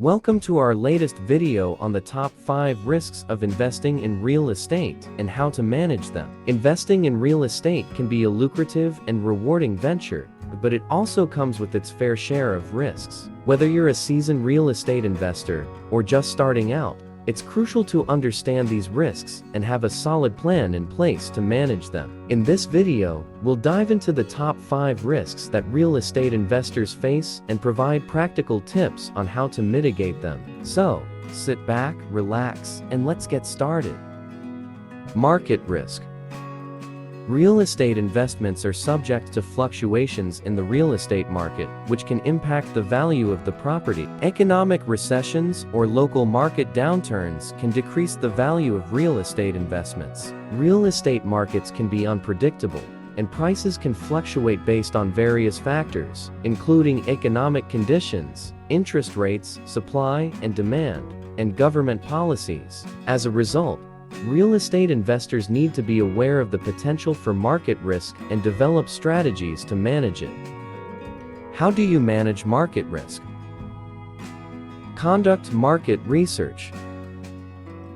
Welcome to our latest video on the top 5 risks of investing in real estate and how to manage them. Investing in real estate can be a lucrative and rewarding venture, but it also comes with its fair share of risks. Whether you're a seasoned real estate investor or just starting out, it's crucial to understand these risks and have a solid plan in place to manage them. In this video, we'll dive into the top 5 risks that real estate investors face and provide practical tips on how to mitigate them. So, sit back, relax, and let's get started. Market risk. Real estate investments are subject to fluctuations in the real estate market, which can impact the value of the property. Economic recessions or local market downturns can decrease the value of real estate investments. Real estate markets can be unpredictable, and prices can fluctuate based on various factors, including economic conditions, interest rates, supply and demand, and government policies. As a result, real estate investors need to be aware of the potential for market risk and develop strategies to manage it. How do you manage market risk? Conduct market research.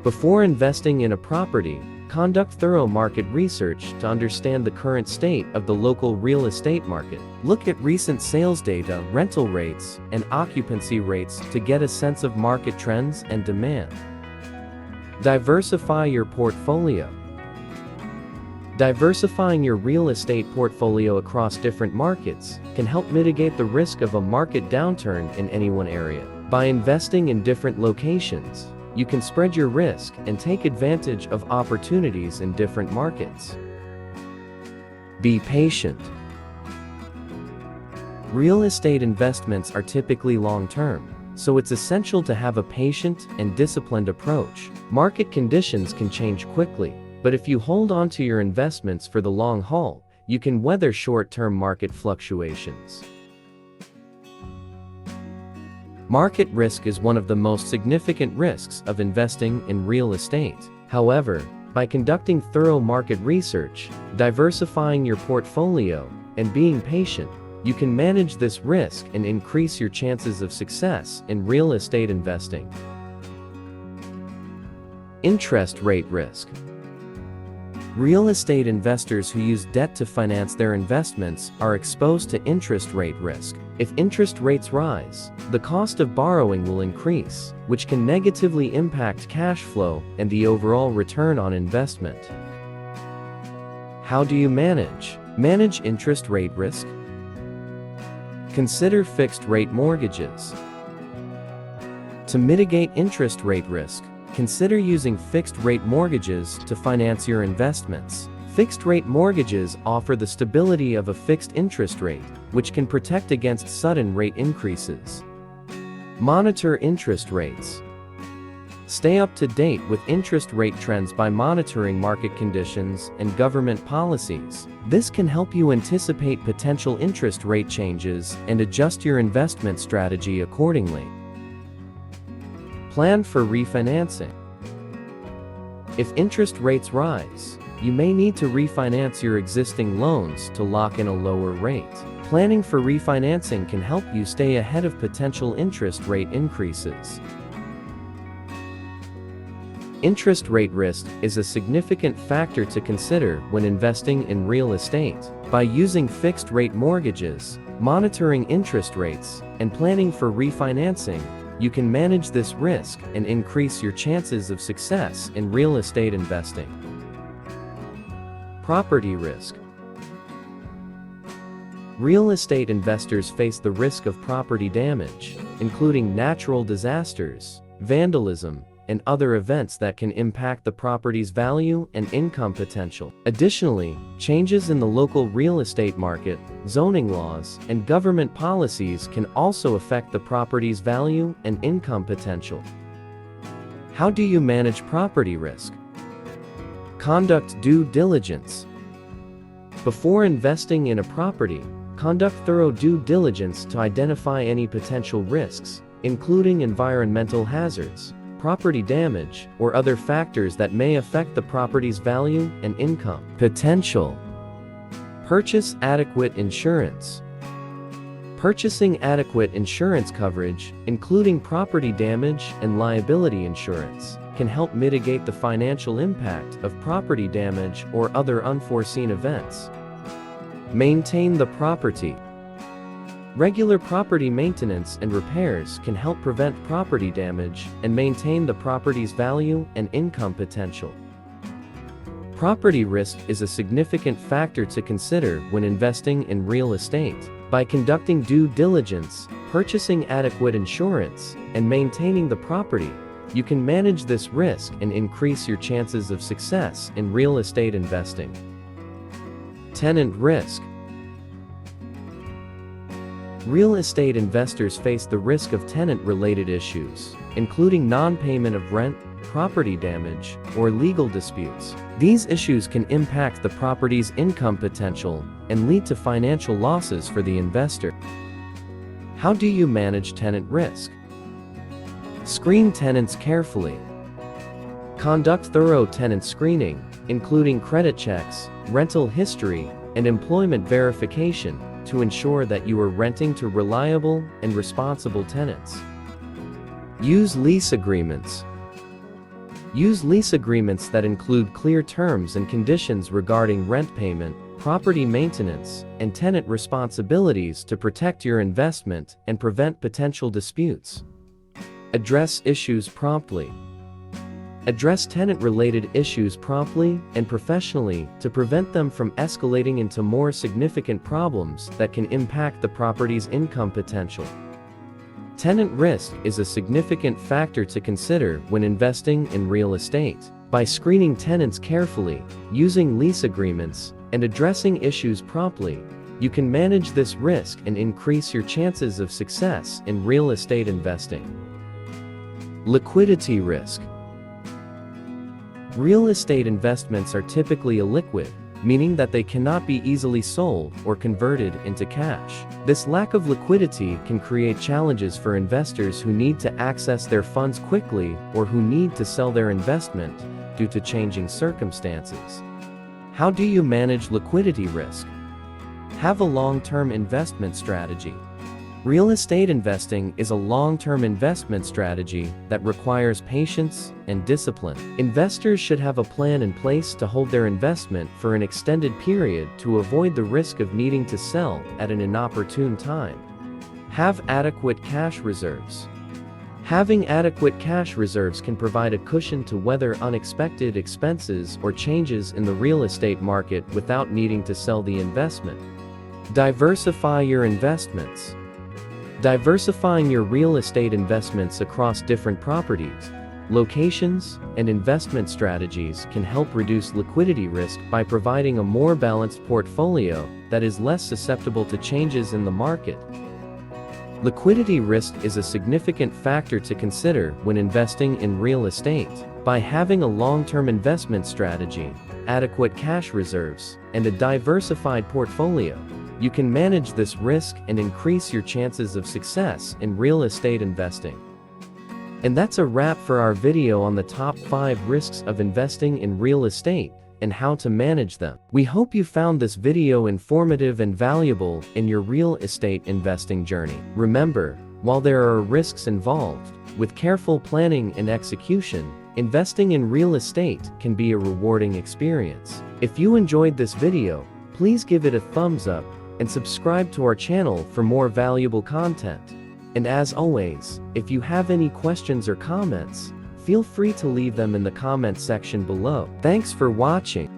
Before investing in a property, conduct thorough market research to understand the current state of the local real estate market. Look at recent sales data, rental rates, and occupancy rates to get a sense of market trends and demand. Diversify your portfolio. Diversifying your real estate portfolio across different markets can help mitigate the risk of a market downturn in any one area. By investing in different locations, you can spread your risk and take advantage of opportunities in different markets. Be patient. Real estate investments are typically long-term, so it's essential to have a patient and disciplined approach. Market conditions can change quickly, but if you hold on to your investments for the long haul, you can weather short-term market fluctuations. Market risk is one of the most significant risks of investing in real estate. However, by conducting thorough market research, diversifying your portfolio, and being patient, you can manage this risk and increase your chances of success in real estate investing. Interest rate risk. Real estate investors who use debt to finance their investments are exposed to interest rate risk. If interest rates rise, the cost of borrowing will increase, which can negatively impact cash flow and the overall return on investment. How do you manage interest rate risk? Consider fixed-rate mortgages. To mitigate interest rate risk, consider using fixed-rate mortgages to finance your investments. Fixed-rate mortgages offer the stability of a fixed interest rate, which can protect against sudden rate increases. Monitor interest rates. Stay up to date with interest rate trends by monitoring market conditions and government policies. This can help you anticipate potential interest rate changes and adjust your investment strategy accordingly. Plan for refinancing. If interest rates rise, you may need to refinance your existing loans to lock in a lower rate. Planning for refinancing can help you stay ahead of potential interest rate increases. Interest rate risk is a significant factor to consider when investing in real estate. By using fixed-rate mortgages, monitoring interest rates, and planning for refinancing, you can manage this risk and increase your chances of success in real estate investing. Property risk. Real estate investors face the risk of property damage, including natural disasters, vandalism, and other events that can impact the property's value and income potential. Additionally, changes in the local real estate market, zoning laws, and government policies can also affect the property's value and income potential. How do you manage property risk? Conduct due diligence. Before investing in a property, conduct thorough due diligence to identify any potential risks, including environmental hazards, property damage, or other factors that may affect the property's value and income potential. Purchase adequate insurance. Purchasing adequate insurance coverage, including property damage and liability insurance, can help mitigate the financial impact of property damage or other unforeseen events. Maintain the property. Regular property maintenance and repairs can help prevent property damage and maintain the property's value and income potential. Property risk is a significant factor to consider when investing in real estate. By conducting due diligence, purchasing adequate insurance, and maintaining the property, you can manage this risk and increase your chances of success in real estate investing. Tenant risk. Real estate investors face the risk of tenant-related issues, including non-payment of rent, property damage, or legal disputes. These issues can impact the property's income potential and lead to financial losses for the investor. How do you manage tenant risk? Screen tenants carefully. Conduct thorough tenant screening, including credit checks, rental history, and employment verification, to ensure that you are renting to reliable and responsible tenants. Use lease agreements. Use lease agreements that include clear terms and conditions regarding rent payment, property maintenance, and tenant responsibilities to protect your investment and prevent potential disputes. Address issues promptly. Address tenant-related issues promptly and professionally to prevent them from escalating into more significant problems that can impact the property's income potential. Tenant risk is a significant factor to consider when investing in real estate. By screening tenants carefully, using lease agreements, and addressing issues promptly, you can manage this risk and increase your chances of success in real estate investing. Liquidity risk. Real estate investments are typically illiquid, meaning that they cannot be easily sold or converted into cash. This lack of liquidity can create challenges for investors who need to access their funds quickly or who need to sell their investment due to changing circumstances. How do you manage liquidity risk? Have a long-term investment strategy. Real estate investing is a long-term investment strategy that requires patience and discipline. Investors should have a plan in place to hold their investment for an extended period to avoid the risk of needing to sell at an inopportune time. Have adequate cash reserves. Having adequate cash reserves can provide a cushion to weather unexpected expenses or changes in the real estate market without needing to sell the investment. Diversify your investments. Diversifying your real estate investments across different properties, locations, and investment strategies can help reduce liquidity risk by providing a more balanced portfolio that is less susceptible to changes in the market. Liquidity risk is a significant factor to consider when investing in real estate. By having a long-term investment strategy, adequate cash reserves, and a diversified portfolio, you can manage this risk and increase your chances of success in real estate investing. And that's a wrap for our video on the top 5 risks of investing in real estate and how to manage them. We hope you found this video informative and valuable in your real estate investing journey. Remember, while there are risks involved, with careful planning and execution, investing in real estate can be a rewarding experience. If you enjoyed this video, please give it a thumbs up and subscribe to our channel for more valuable content. And as always, if you have any questions or comments, feel free to leave them in the comments section below. Thanks for watching.